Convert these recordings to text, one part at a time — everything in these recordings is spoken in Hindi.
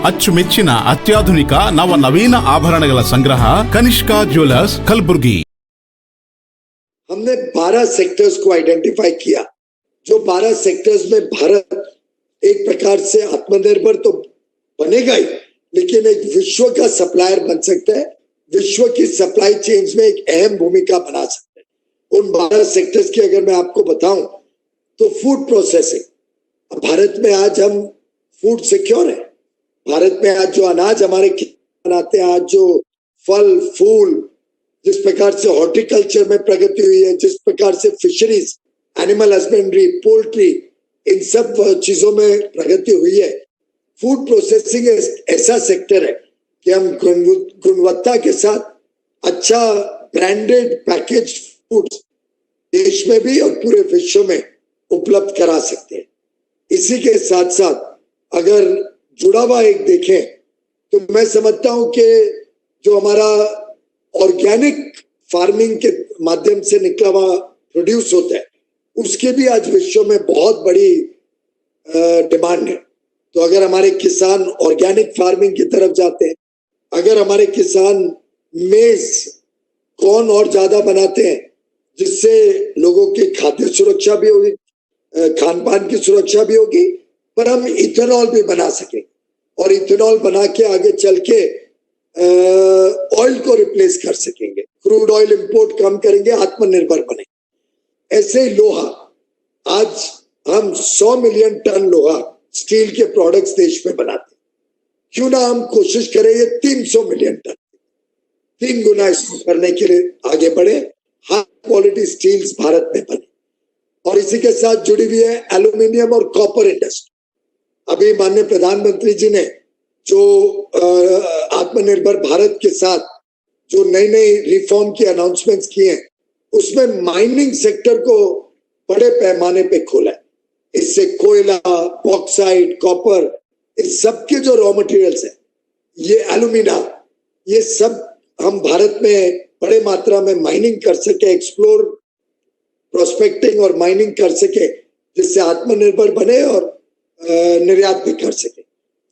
ಅಚ್ಚುಮೆಚ್ಚಿನ ಅತ್ಯಾಧುನಿಕ ನವನವೀನ ಆಭರಣಗಳ ಸಂಗ್ರಹ ಕನಿಷ್ಕಾ ಜ್ಯುವೆಲರ್ಸ್ ಕಲಬುರ್ಗಿ। हमने 12 सेक्टर्स को आइडेंटिफाई किया। जो 12 सेक्टर्स में भारत एक प्रकार से आत्मनिर्भर तो बनेगा ही, लेकिन एक विश्व का सप्लायर बन सकता है, विश्व की सप्लाई चेन्स में एक अहम भूमिका बना सकता है। उन 12 सेक्टर्स की अगर मैं आपको बताऊं तो फूड प्रोसेसिंग, भारत में आज हम फूड सिक्योर है। भारत में आज जो अनाज हमारे बनाते हैं, आज जो फल फूल, जिस प्रकार से हॉर्टिकल्चर में प्रगति हुई है, जिस प्रकार से फिशरीज, एनिमल हस्बेंड्री, पोल्ट्री, इन सब चीजों में प्रगति हुई है। फूड प्रोसेसिंग ऐसा सेक्टर है कि हम गुणवत्ता के साथ अच्छा ब्रांडेड पैकेज फूड देश में भी और पूरे विश्व में उपलब्ध करा सकते हैं। इसी के साथ साथ अगर जुड़ा हुआ एक देखें तो मैं समझता हूं कि जो हमारा ऑर्गेनिक फार्मिंग के माध्यम से निकला हुआ प्रोड्यूस होता है, उसके भी आज विश्व में बहुत बड़ी डिमांड है। तो अगर हमारे किसान ऑर्गेनिक फार्मिंग की तरफ जाते हैं, अगर हमारे किसान मेज कॉर्न और ज्यादा बनाते हैं, जिससे लोगों की खाद्य सुरक्षा भी होगी, खान पान की सुरक्षा भी होगी, पर हम इथेनॉल भी बना सकें और इथेनॉल बना के आगे चल के ऑयल को रिप्लेस कर सकेंगे, क्रूड ऑयल इंपोर्ट कम करेंगे, आत्मनिर्भर बने। ऐसे ही लोहा, आज हम 100 मिलियन टन लोहा स्टील के प्रोडक्ट्स देश में बनाते हैं। क्यों ना हम कोशिश करें ये 300 मिलियन टन, 3 गुना इसको करने के लिए आगे बढ़े, हाई क्वालिटी स्टील्स भारत में बने। और इसी के साथ जुड़ी हुई है एल्यूमिनियम और कॉपर इंडस्ट्री। अभी माननीय प्रधानमंत्री जी ने जो आत्मनिर्भर भारत के साथ जो नई नई रिफॉर्म की अनाउंसमेंट्स किए हैं, उसमें माइनिंग सेक्टर को बड़े पैमाने पे खोला है। इससे कोयला, बॉक्साइट, कॉपर, इस सब के जो रॉ मटेरियल्स है, ये एल्यूमिना, ये सब हम भारत में बड़े मात्रा में माइनिंग कर सके, एक्सप्लोर, प्रोस्पेक्टिंग और माइनिंग कर सके, जिससे आत्मनिर्भर बने और निर्यात भी कर सके।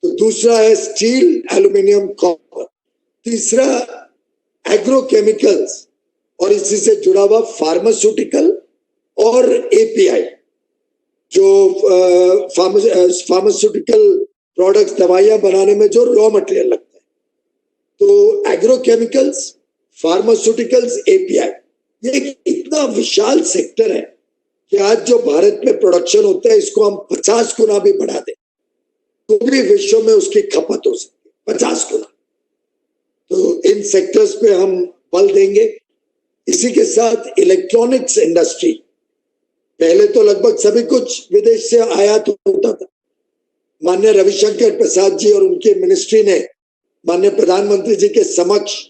तो दूसरा है स्टील, एल्यूमिनियम, कॉपर। तीसरा एग्रोकेमिकल्स और इसी से जुड़ा हुआ फार्मास्यूटिकल और एपीआई, जो फार्मास्यूटिकल प्रोडक्ट्स, दवाइयां बनाने में जो रॉ मटेरियल लगता है। तो एग्रोकेमिकल्स, फार्मास्यूटिकल्स, एपीआई, ये एक इतना विशाल सेक्टर है कि आज जो भारत में प्रोडक्शन होता है, इसको हम 50 गुना भी बढ़ा दें तो भी विश्व में उसकी खपत हो सकती है 50 गुना। तो इन सेक्टर्स पे हम बल देंगे। इसी के साथ इलेक्ट्रॉनिक्स इंडस्ट्री, पहले तो लगभग सभी कुछ विदेश से आयात होता था। माननीय रविशंकर प्रसाद जी और उनकी मिनिस्ट्री ने माननीय प्रधानमंत्री जी के समक्ष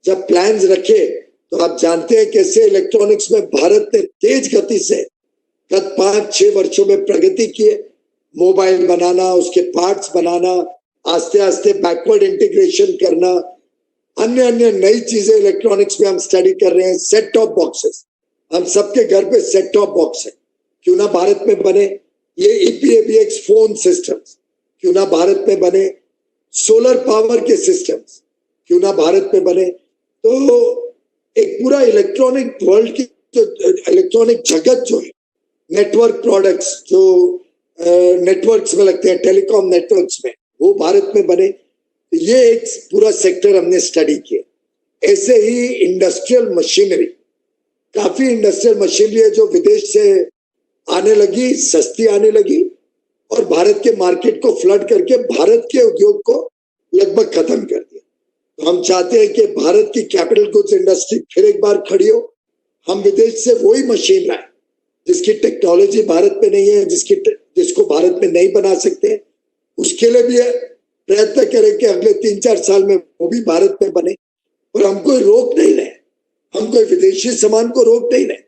जब प्लान्स रखे, तो आप जानते हैं कैसे इलेक्ट्रॉनिक्स में भारत ने तेज गति से गत 5-6 वर्षों में प्रगति की है। मोबाइल बनाना, उसके पार्ट्स बनाना, आस्ते आस्ते बैकवर्ड इंटीग्रेशन करना, अन्य अन्य नई चीजें इलेक्ट्रॉनिक्स में हम स्टडी कर रहे हैं। सेट टॉप बॉक्सेस, हम सबके घर पे सेट टॉप बॉक्स है, क्यों ना भारत में बने। ये EPABX फोन सिस्टम्स क्यों ना भारत में बने। सोलर पावर के सिस्टम्स क्यों ना भारत में बने। तो एक पूरा इलेक्ट्रॉनिक वर्ल्ड की जो इलेक्ट्रॉनिक जगत जो है, नेटवर्क प्रोडक्ट्स जो नेटवर्क्स में लगते हैं, टेलीकॉम नेटवर्क्स में, वो भारत में बने। ये एक पूरा सेक्टर हमने स्टडी किया। ऐसे ही इंडस्ट्रियल मशीनरी, काफी इंडस्ट्रियल मशीनरी है जो विदेश से आने लगी, सस्ती आने लगी और भारत के मार्केट को फ्लड करके भारत के उद्योग को लगभग खत्म कर दिया। तो हम चाहते हैं कि भारत की कैपिटल गुड्स इंडस्ट्री फिर एक बार खड़ी हो। हम विदेश से वही मशीन लाए जिसकी टेक्नोलॉजी भारत में नहीं है, जिसको भारत में नहीं बना सकते। उसके लिए भी प्रयत्न करें कि अगले 3-4 साल में वो भी भारत में बने। और हम कोई रोक नहीं रहे, हम कोई विदेशी सामान को रोक नहीं रहे,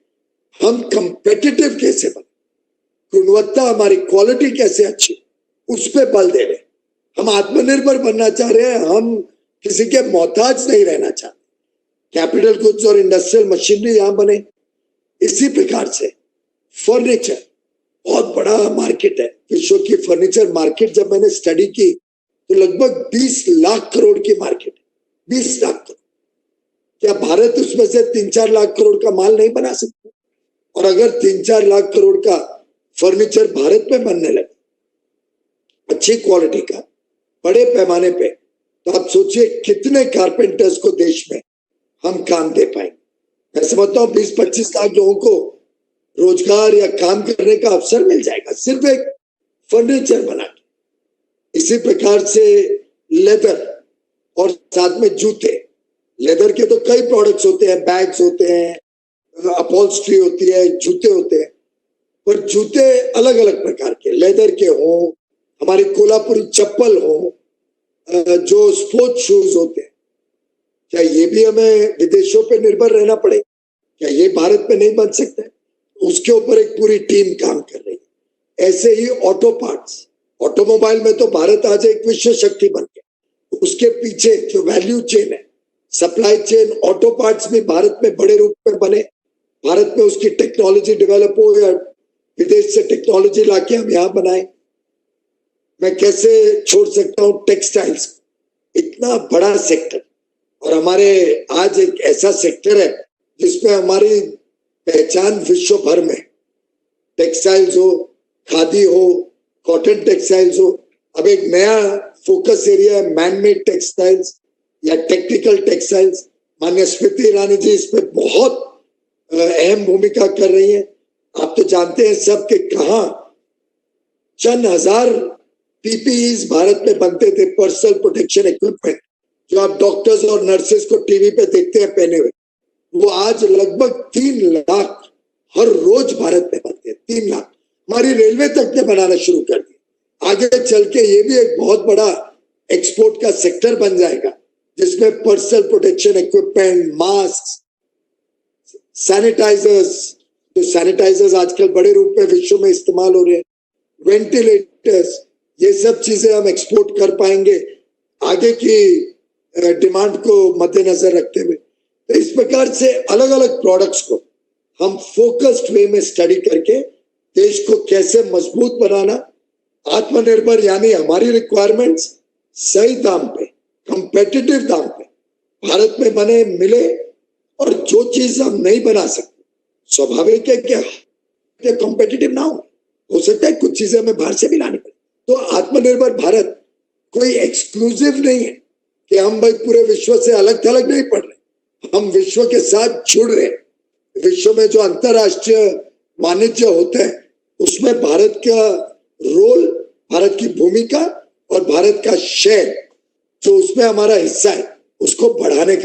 हम कंपेटिटिव कैसे बने, गुणवत्ता, हमारी क्वालिटी कैसे अच्छी, उस पर बल दे रहे। हम आत्मनिर्भर बनना चाह रहे हैं, हम किसी के मोहताज नहीं रहना चाहते। कैपिटल गुड्स और इंडस्ट्रियल मशीनरी यहां बने। इसी प्रकार से फर्नीचर बहुत बड़ा मार्केट है, विश्व की फर्नीचर मार्केट जब मैंने स्टडी की तो लगभग 20 लाख करोड़ की मार्केट है, 20 लाख करोड़। क्या भारत उसमें से 3-4 लाख करोड़ का माल नहीं बना सकता? और अगर 3-4 लाख करोड़ का फर्नीचर भारत में बनने लगे अच्छी क्वालिटी का बड़े पैमाने पे, तो आप सोचिए कितने कारपेंटर्स को देश में हम काम दे पाएंगे। मैं समझता हूँ 20-25 लाख लोगों को रोजगार या काम करने का अवसर मिल जाएगा सिर्फ एक फर्नीचर बना के। इसी प्रकार से लेदर और साथ में जूते, लेदर के तो कई प्रोडक्ट्स होते हैं, बैग्स होते हैं, अपॉल्स्ट्री होती है, जूते होते हैं, पर जूते अलग अलग प्रकार के लेदर के हों, हमारी कोल्हापुरी चप्पल हो, जो स्पोर्ट्स शूज होते हैं, क्या ये भी हमें विदेशों पे निर्भर रहना पड़ेगा? क्या ये भारत में नहीं बन सकता है? उसके ऊपर एक पूरी टीम काम कर रही है। ऐसे ही ऑटो पार्ट्स, ऑटोमोबाइल में तो भारत आज एक विश्व शक्ति बन गया। उसके पीछे जो वैल्यू चेन है, सप्लाई चेन, ऑटो पार्ट्स भी भारत में बड़े रूप में बने, भारत में उसकी टेक्नोलॉजी डेवलप हो या विदेश से टेक्नोलॉजी लाके हम यहाँ बनाए। मैं कैसे छोड़ सकता हूँ टेक्सटाइल्स, इतना बड़ा सेक्टर, और हमारे आज एक ऐसा सेक्टर है जिसमें हमारी पहचान विश्व भर में, टेक्सटाइल्स हो, खादी हो, कॉटन टेक्सटाइल्स हो। अब एक नया फोकस एरिया है मैनमेड टेक्सटाइल्स या टेक्निकल टेक्सटाइल्स। माननीय स्मृति ईरानी जी इसमें बहुत अहम भूमिका कर रही है। आप तो जानते हैं सब के कहाँ चंद हजार पीपीईज भारत में बनते थे, पर्सनल प्रोटेक्शन इक्विपमेंट, जो आप डॉक्टर्स और नर्सेस को टीवी पे देखते हैं पहने हुए, वो आज लगभग 3 लाख हर रोज भारत में बनते हैं। 3 लाख हमारी रेलवे तक ने बनाना शुरू कर दिया। आगे चल के ये भी एक बहुत बड़ा एक्सपोर्ट का सेक्टर बन जाएगा, जिसमें personal protection equipment, mask, sanitisers, जो सैनिटाइजर्स आजकल बड़े रूप में विश्व में इस्तेमाल हो रहे हैं, वेंटिलेटर्स, ये सब चीजें हम एक्सपोर्ट कर पाएंगे आगे की डिमांड को मद्देनजर रखते हुए। तो इस प्रकार से अलग अलग प्रोडक्ट्स को हम फोकस्ड वे में स्टडी करके देश को कैसे मजबूत बनाना, आत्मनिर्भर यानी हमारी रिक्वायरमेंट्स सही दाम पे, कंपेटिटिव दाम पे भारत में बने मिले, और जो चीज हम नहीं बना सकते, स्वाभाविक है कि कंपेटिटिव ना हो सकता है कुछ चीजें हमें बाहर से भी लानी पड़े। तो आत्मनिर्भर भारत कोई एक्सक्लूसिव नहीं है कि हम भाई पूरे विश्व से अलग थलग नहीं पड़ रहे, हम विश्व के साथ जुड़ रहे हैं। विश्व में जो अंतरराष्ट्रीय वाणिज्य होते हैं उसमें भारत का रोल, भारत की भूमिका और भारत का शेयर, जो उसमें हमारा हिस्सा है, उसको बढ़ाने का